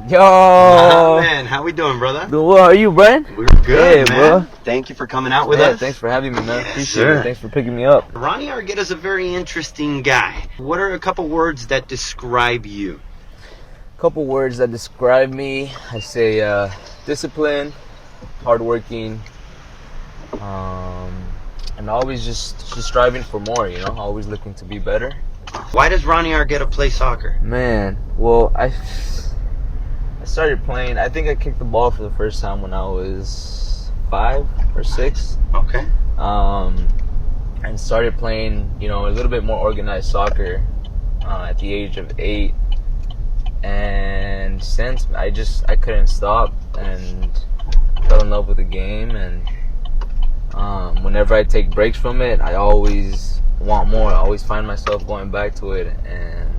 Yo, man, how we doing, brother? doing well. How are you, Bryan? We're good, Hey, man. bro. Thank you for coming out with Yeah, us. thanks for having me, man. Appreciate sure. it. Thanks for picking me up. Rony Argueta's a very interesting guy. What are a couple words that describe you? Couple words that describe me. I say discipline, hardworking, and always just striving for more. You know, always looking to be better. Why does Rony Argueta play soccer? Man, well, I started playing. I think I kicked the ball for the first time when I was 5 or 6. Okay. And started playing, you know, a little bit more organized soccer at the age of 8. And since I couldn't stop and fell in love with the game. And whenever I take breaks from it, I always want more. I always find myself going back to it, and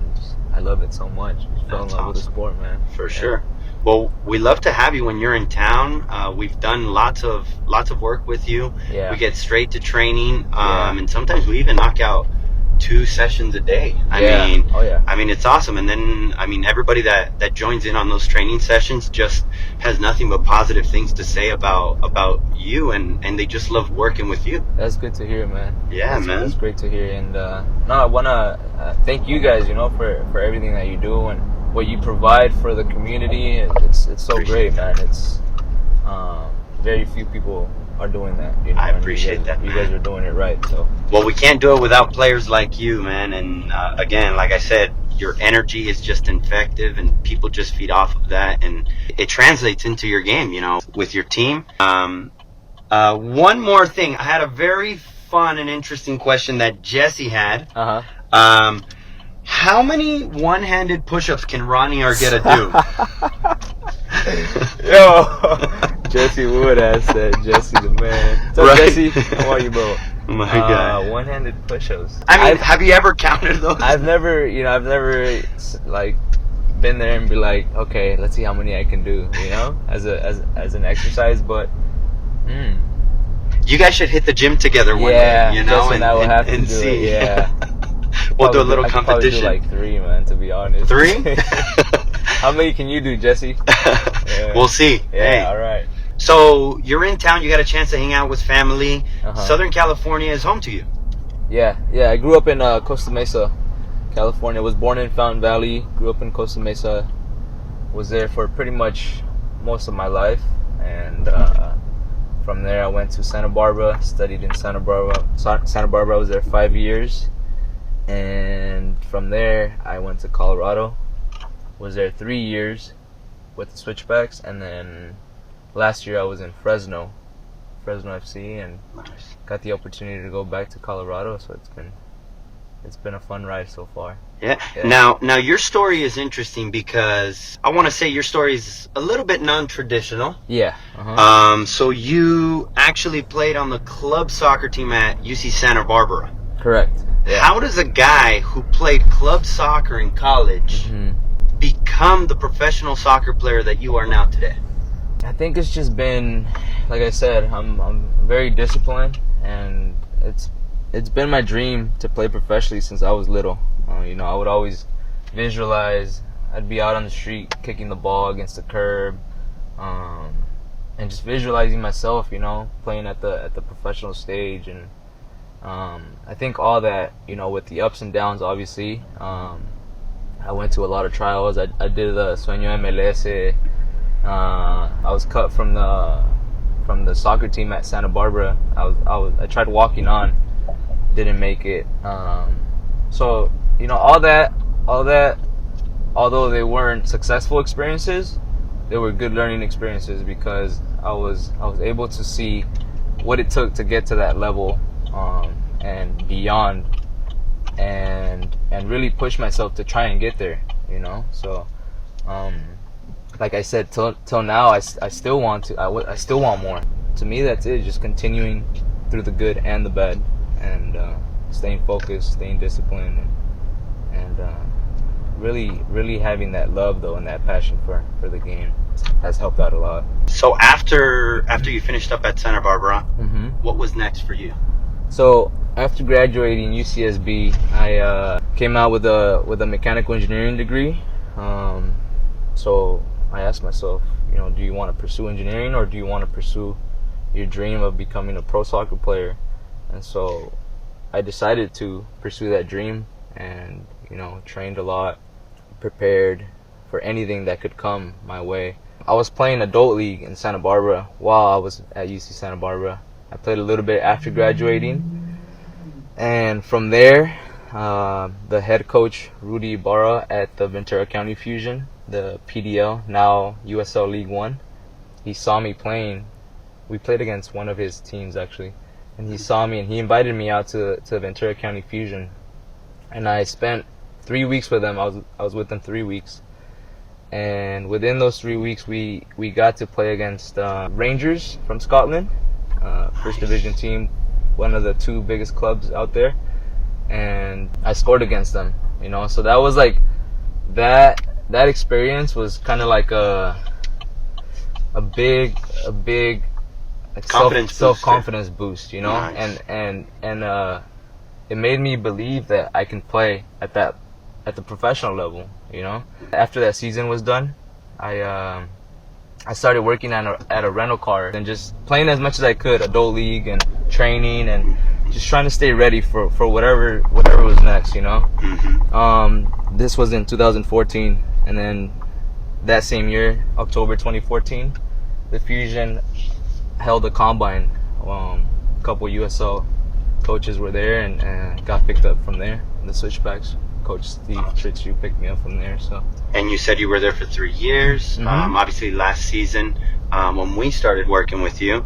I love it so much. I fell in love with the sport, man. For sure. Well, we love to have you when you're in town. We've done lots of work with you. Yeah. We get straight to training, Yeah. and sometimes we even knock out 2 sessions a day. I mean, it's awesome. And then, everybody that joins in on those training sessions just has nothing but positive things to say about you, and they just love working with you. That's good to hear, man. Yeah, man. That's great to hear. And I want to thank you guys, you know, for everything that you do and what you provide for the community. It's so Appreciate great, man. It's very few people are doing that. You know, I appreciate and that, You guys man. are doing it right. So. Well, we can't do it without players like you, man. And again, like I said, your energy is just infective, and people just feed off of that, and it translates into your game, you know, with your team. One more thing, I had a very fun and interesting question that Jesse had. How many one-handed push-ups can Rony Argueta do? Yo, Jesse Wood has said, Jesse the man. What's up, Right. Jesse? How are you, bro? My God. One-handed push-ups. Have you ever counted those? I've never like been there and be like, okay, let's see how many I can do, you know, as an exercise. But you guys should hit the gym together one day, you know, Jesse and I will have to do see. it. Yeah. We'll do a little I could competition. probably do like 3, man, to be honest. 3? How many can you do, Jesse? Yeah. We'll see. Yeah, Hey. all right. So you're in town. You got a chance to hang out with family. Southern California is home to you. Yeah. I grew up in Costa Mesa, California. Was born in Fountain Valley. Grew up in Costa Mesa. Was there for pretty much most of my life, and from there I went to Santa Barbara. Studied in Santa Barbara. I was there 5 years. And from there, I went to Colorado. Was there 3 years with the Switchbacks, and then last year I was in Fresno FC, and got the opportunity to go back to Colorado. So it's been a fun ride so far. Yeah. Now your story is interesting because I want to say your story is a little bit non-traditional. Yeah. So you actually played on the club soccer team at UC Santa Barbara. Correct. Yeah. How does a guy who played club soccer in college become the professional soccer player that you are now today? I think it's just been, like I said, I'm very disciplined, and it's been my dream to play professionally since I was little. You know, I would always visualize. I'd be out on the street kicking the ball against the curb, and just visualizing myself, you know, playing at the professional stage. And I think all that, you know, with the ups and downs, obviously. I went to a lot of trials. I did the Sueño MLS. I was cut from the soccer team at Santa Barbara. I tried walking on, didn't make it. So, you know, all that, although they weren't successful experiences, they were good learning experiences, because I was able to see what it took to get to that level, and beyond, and really push myself to try and get there, you know. So like I said, till now I still want to. I still want more. To me, that's it. Just continuing through the good and the bad, and staying focused, staying disciplined, and really having that love, though, and that passion for the game has helped out a lot. So after you finished up at Santa Barbara, what was next for you? So after graduating UCSB, I came out with a mechanical engineering degree. So I asked myself, do you want to pursue engineering or do you want to pursue your dream of becoming a pro soccer player? And so I decided to pursue that dream and, trained a lot, prepared for anything that could come my way. I was playing adult league in Santa Barbara while I was at UC Santa Barbara. I played a little bit after graduating. And from there, the head coach, Rony Argueta, at the Ventura County Fusion, the PDL, now USL League One, he saw me playing. We played against one of his teams, actually. And he saw me and he invited me out to Ventura County Fusion. And I spent 3 weeks with them. I was with them 3 weeks. And within those 3 weeks, we got to play against Rangers from Scotland, first division team, one of the 2 biggest clubs out there. And I scored against them, So that was like that experience was kind of like a big like self-confidence boost, Nice. and it made me believe that I can play at the professional level, After that season was done, I started working at a rental car and just playing as much as I could, adult league and training and just trying to stay ready for whatever was next, Mm-hmm. This was in 2014, and then that same year, October 2014, the Fusion held a combine. A couple USL coaches were there and got picked up from there. The switchbacks, Coach Steve Tritzu picked me up from there. So. And you said you were there for 3 years. Mm-hmm. Obviously, last season, when we started working with you,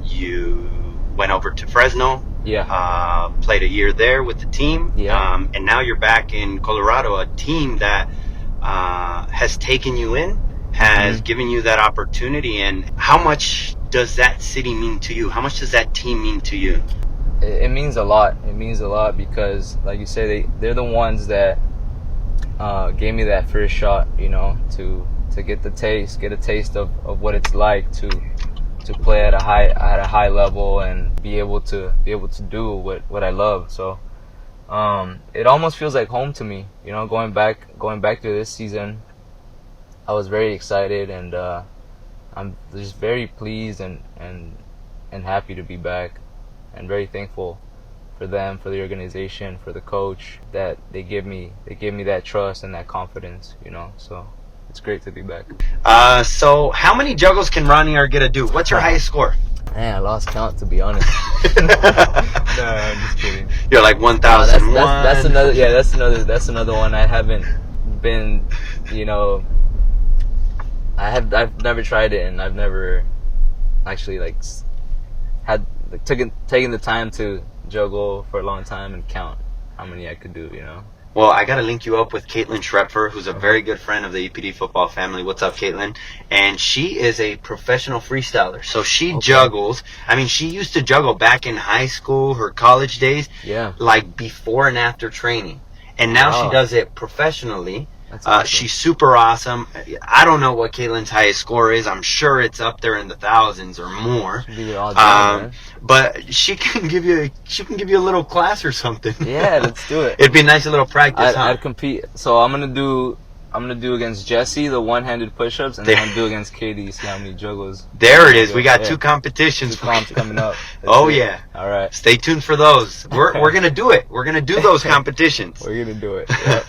you went over to Fresno. Yeah. Played a year there with the team. Yeah. And now you're back in Colorado, a team that has taken you in, has Mm-hmm. given you that opportunity. And how much does that city mean to you? How much does that team mean to you? It means a lot. It means a lot because, like you say, they're the ones that gave me that first shot, to get a taste of what it's like to play at a high level and be able to do what I love. So it almost feels like home to me, going back to this season. I was very excited and I'm just very pleased and happy to be back, and very thankful for them, for the organization, for the coach, that they give me that trust and that confidence, So it's great to be back. So how many juggles can Rony Argueta do? What's your highest score? Man, I lost count, to be honest. No, I'm just kidding. You're like 1,001. That's another. Yeah, that's another one. I haven't been. I've never tried it, and I've never actually had taken the time to juggle for a long time and count how many I could do. Well, I got to link you up with Caitlin Schrepfer, who's a very good friend of the EPD football family. What's up, Caitlin? And she is a professional freestyler. So she juggles. I mean, she used to juggle back in high school, her college days, like before and after training. And now she does it professionally. That's awesome. She's super awesome. I don't know what Caitlin's highest score is. I'm sure it's up there in the thousands or more. But she can give you a little class or something. Yeah, let's do it. It'd be a nice little practice. I'd compete. So I'm gonna do against Jesse the one-handed push-ups, and then I'm gonna do against Katie. See how many juggles. There it is. We got 2 competitions. 2 comps coming up. Yeah. All right. Stay tuned for those. We're gonna do it. We're gonna do those competitions. We're gonna do it. Yeah.